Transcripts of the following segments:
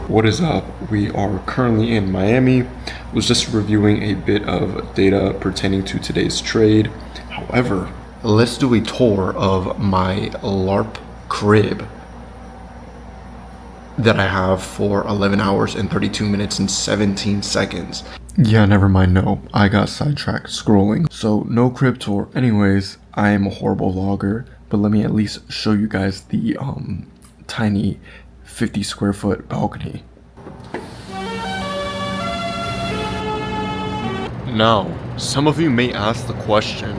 What is up? We are currently in Miami. Was just reviewing a bit of data pertaining to today's trade. However, let's do a tour of my LARP crib that I have for 11 hours and 32 minutes and 17 seconds. Yeah, never mind. No, I got sidetracked scrolling. So no crib tour. Anyways, I am a horrible vlogger, but let me at least show you guys the tiny 50 square foot balcony. Now, some of you may ask the question,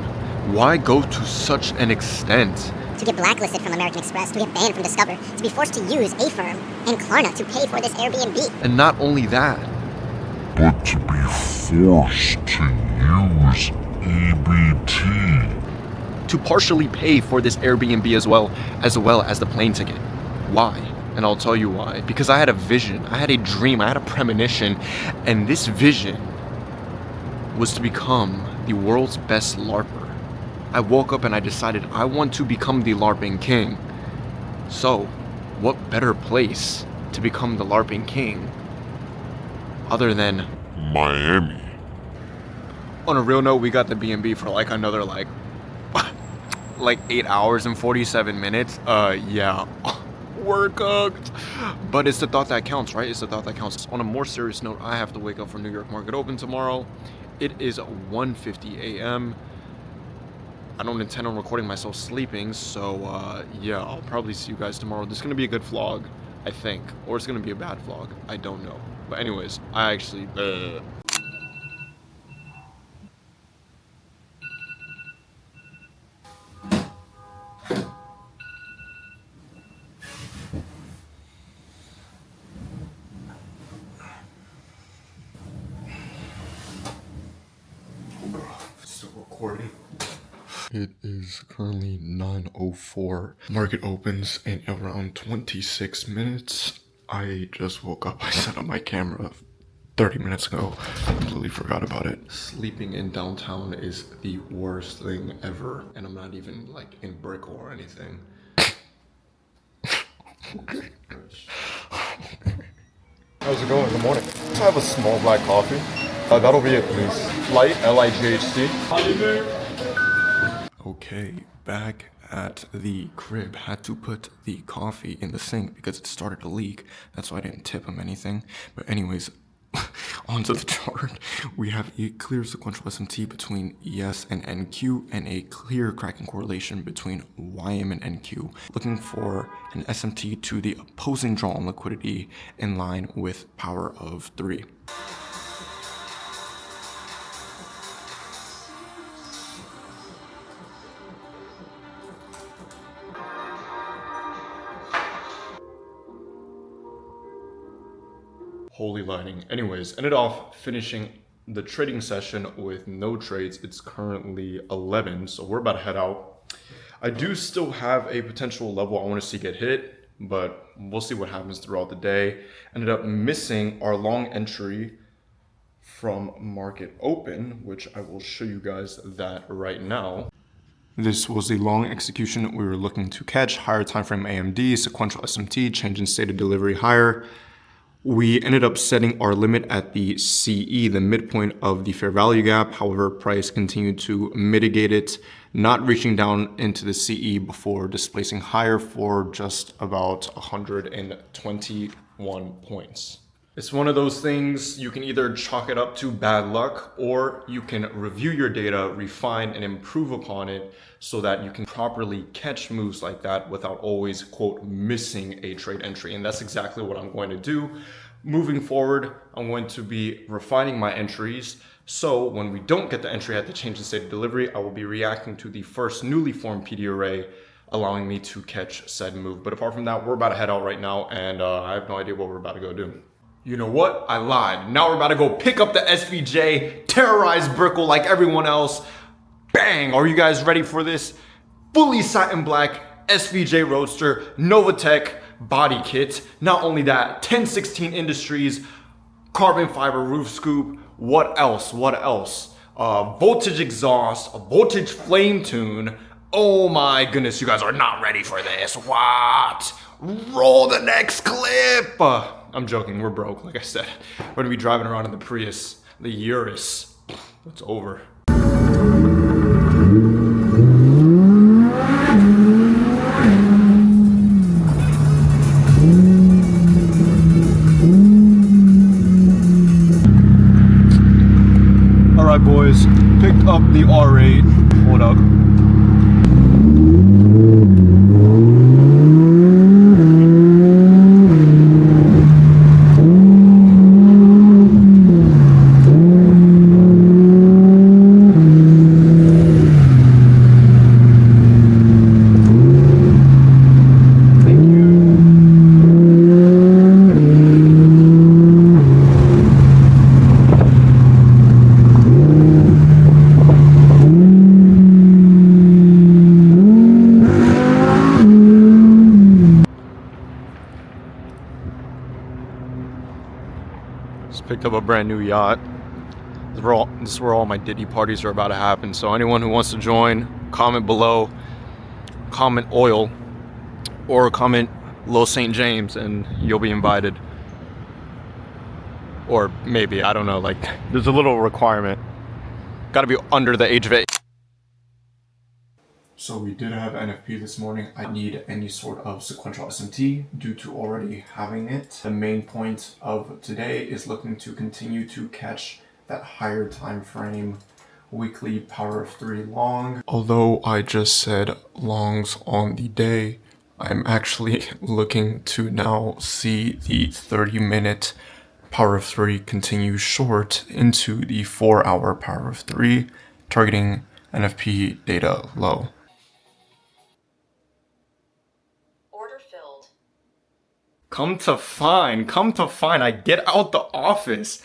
why go to such an extent? To get blacklisted from American Express, to get banned from Discover, to be forced to use Affirm and Klarna to pay for this Airbnb. And not only that, but to be forced to use EBT. to partially pay for this Airbnb as well as the plane ticket. Why? And I'll tell you why. Because I had a vision, I had a dream, I had a premonition, and this vision was to become the world's best LARPer. I woke up and I decided I want to become the LARPing king. So, what better place to become the LARPing king other than Miami. On a real note, we got the B&B for like another like 8 hours and 47 minutes. Yeah, we're cooked. But it's the thought that counts, right? It's the thought that counts. On a more serious note, I have to wake up for New York Market Open tomorrow. It is 1:50 a.m. I don't intend on recording myself sleeping, so yeah, I'll probably see you guys tomorrow. This is gonna be a good vlog, I think, or it's gonna be a bad vlog. I don't know. But anyways, I actually still recording. It is currently 9:04. Market opens in around 26 minutes. I just woke up. I set up my camera 30 minutes ago. Completely forgot about it. Sleeping in downtown is the worst thing ever. And I'm not even like in Brickell or anything. How's it going? Good morning. Let's have a small black coffee. That'll be it, please. Light, L-I-G-H-T. Okay, back at the crib. Had to put the coffee in the sink because it started to leak. That's why I didn't tip him anything. But anyways, onto the chart. We have a clear sequential SMT between ES and NQ and a clear cracking correlation between YM and NQ. Looking for an SMT to the opposing draw on liquidity in line with power of 3. Holy lighting. Anyways, ended off finishing the trading session with no trades. It's currently 11, so we're about to head out. I do still have a potential level I want to see get hit, but we'll see what happens throughout the day. Ended up missing our long entry from market open, which I will show you guys that right now. This was the long execution we were looking to catch. Higher time frame AMD, sequential SMT, change in state of delivery higher. We ended up setting our limit at the CE, the midpoint of the fair value gap. However, price continued to mitigate it, not reaching down into the CE before displacing higher for just about 121 points. It's one of those things, you can either chalk it up to bad luck, or you can review your data, refine and improve upon it so that you can properly catch moves like that without always, quote, missing a trade entry. And that's exactly what I'm going to do. Moving forward, I'm going to be refining my entries. So when we don't get the entry at the change in state of delivery, I will be reacting to the first newly formed PD array, allowing me to catch said move. But apart from that, we're about to head out right now, and I have no idea what we're about to go do. You know what? I lied. Now we're about to go pick up the SVJ, terrorize Brickell like everyone else. Bang! Are you guys ready for this? Fully satin black SVJ Roadster Novatech body kit. Not only that, 1016 Industries, carbon fiber roof scoop. What else? What else? Voltage exhaust, a voltage flame tune. Oh my goodness, you guys are not ready for this. What? Roll the next clip. I'm joking. We're broke, like I said. We're gonna be driving around in the Prius, the Urus. It's over. All right, boys. Picked up the R8. Hold up. Just picked up a brand new yacht. This is where all my Diddy parties are about to happen. So anyone who wants to join, comment below, comment oil, or comment Los St. James, and you'll be invited. Or maybe, I don't know, like, there's a little requirement. Gotta be under the age of 8. So we did have NFP this morning. I need any sort of sequential SMT due to already having it. The main point of today is looking to continue to catch that higher time frame weekly power of 3 long. Although I just said longs on the day, I'm actually looking to now see the 30-minute power of 3 continue short into the 4-hour power of 3, targeting NFP data low. Come to find, I get out the office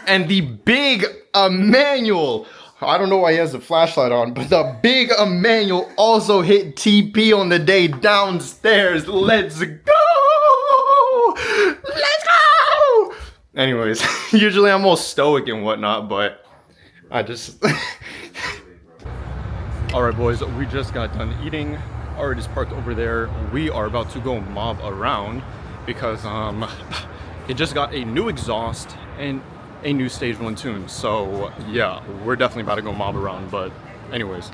and the big Emmanuel, I don't know why he has the flashlight on, but the big Emmanuel also hit TP on the day downstairs. Let's go! Let's go! Anyways, usually I'm all stoic and whatnot, but I just... Alright boys, we just got done eating. Alright is parked over there. We are about to go mob around because it just got a new exhaust and a new stage 1 tune. So yeah, we're definitely about to go mob around, but anyways.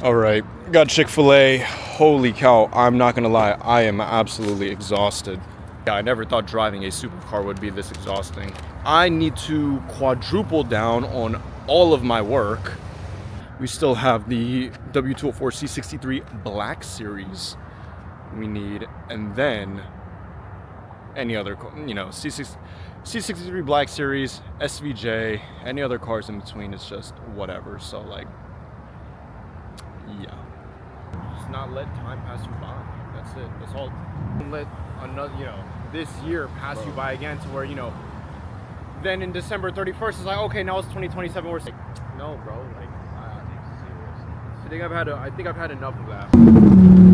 Alright, got Chick-fil-A. Holy cow, I'm not gonna lie, I am absolutely exhausted. Yeah, I never thought driving a supercar would be this exhausting. I need to quadruple down on all of my work. We still have the W204 C63 Black Series we need, and then any other, you know, C63 Black Series, SVJ, any other cars in between, it's just whatever. So like, yeah. Just not let time pass you by. That's it. That's all. Don't let another, you know, this year pass you by again to where, you know, then in December 31st, it's like, okay, now it's 2027. We're like, no, bro. Like, I think I've had enough of that.